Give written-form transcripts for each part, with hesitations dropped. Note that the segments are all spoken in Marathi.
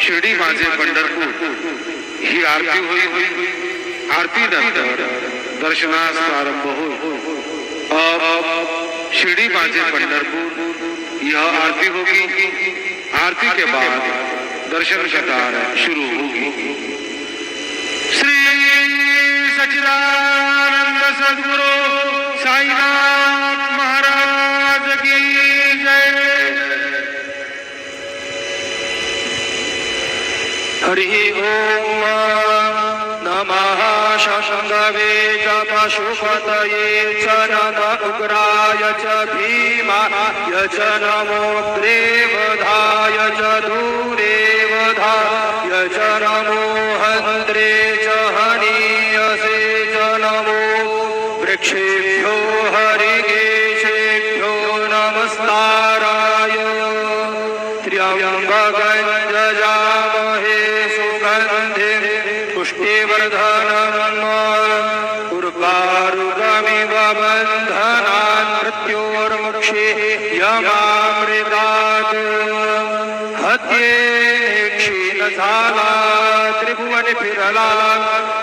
शिर्डी माझे पंढरपूर ही आरती होई। आरती नंतर दर्शनास प्रारंभ होई। शिर्डी माझे पंढरपुर यह आरती होगी। आरती के बाद दर्शन कतार शुरू होगी। श्री सच्चिदानंद सद्गुरु साईनाथ महाराज की जय। हरि ओम नमः शंभवे च पशुपतये च नम उग्राय च भीमाय च नमो देवधाय च दूरेवधाय च नमो हन्त्रे च हनीयसे च नमो वृक्षेभ्यो हरिकेशेभ्यो नमस्काराय। त्र्यम्बकं यजामहे सुगन्धिं पुष्टिवर्धनम् उर्वारुकमिव बन्धनान् मृत्योर्मुक्षे यमामृतात्। हत्ये क्षीणसाला त्रिभुवन फिरला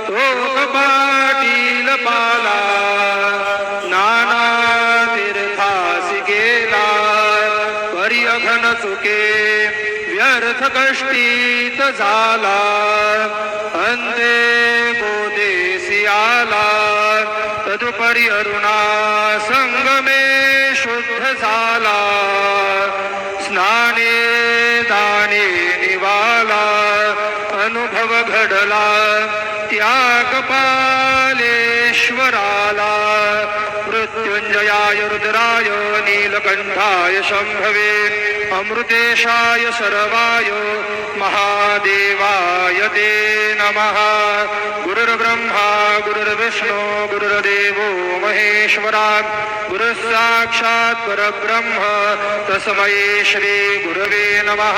तो कपाटील पाला। नाना तीर्थासी गेला परी अघन चुके व्यर्थ कष्टीत झाला। अंते गोदेसी आला तदुपरी अरुणा संगमे शुद्ध झाला। स्नाने दाने निवाला अनुभव घडला त्याग पालेश्वराला। मृत्युंजयाय रुद्राय नीलकंठाय शंभवे अमृतेशाय शरवाय महादेवाय ते नमः। गुरुर्ब्रह्मा गुरुर्विष्णु गुरुर्देवो महेश्वरा गुरुः साक्षात् परब्रह्म तस्मै श्री गुरवे नमः।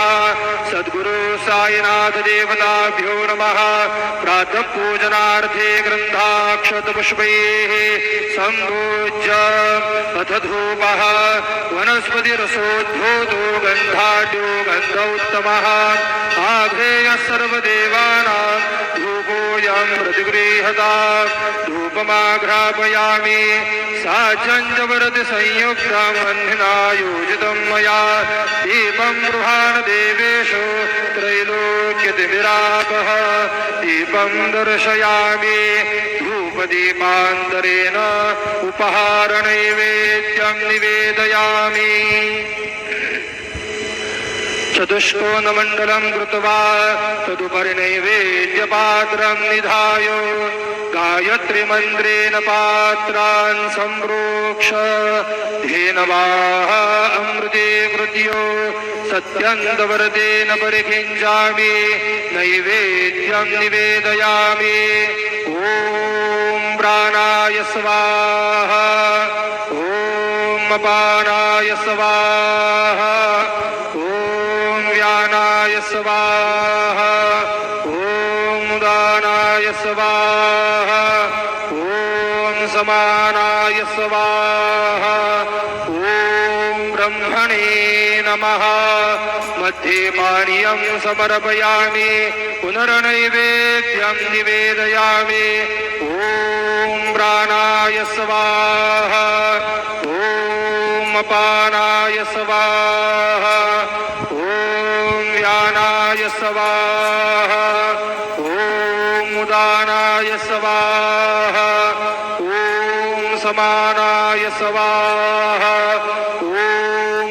सद्गुरु साईनाथ देवताभ्यो नमः। प्रातः पूजनार्थे ग्रन्थाक्षतपुष्पैः सम्पूज्य अथ धूपः वनस्पतिरसोद्भूतो गन्धाढ्यो गन्धोत्तमः। आघ्रेयः सर्वदेवानां धूपोऽयं प्रतिगृह्यता। धूपमाघ्रापयामि साचञ्चवरति संयुक्तं वह्निना योजितं मया। दीपं गृहाण देवेषु त्रैलोक्यतिमिरापः। दीपं दर्शयामि धूपदीपान्तरेण उपहारनैवेद्यं निवेदयामि। चतुष्कोणमण्डलं कृत्वा तदुपरि नैवेद्यपात्रं निधाय गायत्रीमन्त्रेण पात्रान् सम्प्रोक्ष धेनवाः अमृते कृत्यो सत्यन्तवर्तेन परिखिञ्चामि नैवेद्यं निवेदयामि। ॐ प्राणाय स्वाहा ॐ अपानाय स्वाहा ॐ व्यानाय स्वाहा ॐ उदानाय स्वाहा ॐ समानाय स्वाहा ॐ ब्रह्मणे नमः। मध्ये पानीयं समर्पयामि पुनर्नैवेद्यं निवेदयामि। ॐ प्राणाय स्वाहा ॐ अपानाय स्वाहा ॐ व्यानाय स्वाहा ॐ उदानाय स्वाहा ॐ समानाय स्वाहा ॐ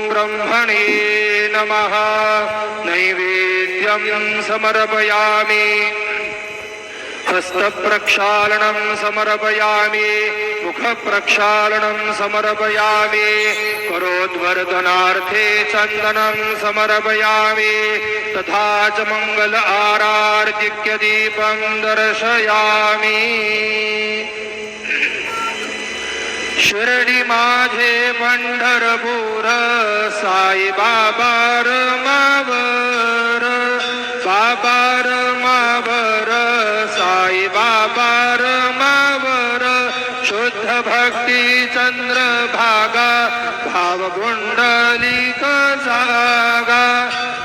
ब्रह्मणे नमः। नैवेद्यं समर्पयामि। हस्तप्रक्षालनं समर्पयामि मुखप्रक्षालनं समर्पयामि करोद्वर्धनार्थे चन्दनं समर्पयामि तथा च मंगल आरार्तिक्य दीपं दर्शयामि। शिर्डी माझे पंढरपूर साई बाबा रमावर बाबा रमावर साई बाबा रमावर शुद्ध भक्ती चंद्र भागा भाव पुंडलिक जागा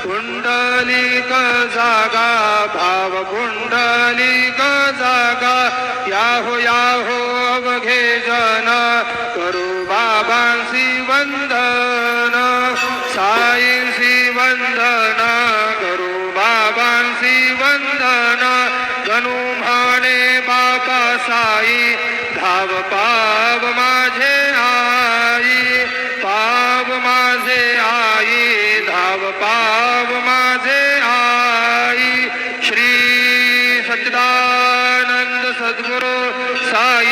पुंडलिक जागा भाव कुंडलिक जागा याहो याहो अवघे जन करू बाबांसी वंदन साईंसी वंदन करू बाबांसी वंदन गणू म्हणे बाबा साई धाव पाव माझे आई पाव माझे आई धाव पाव माझे आई श्री सच्चिदानंद सद्गुरु साई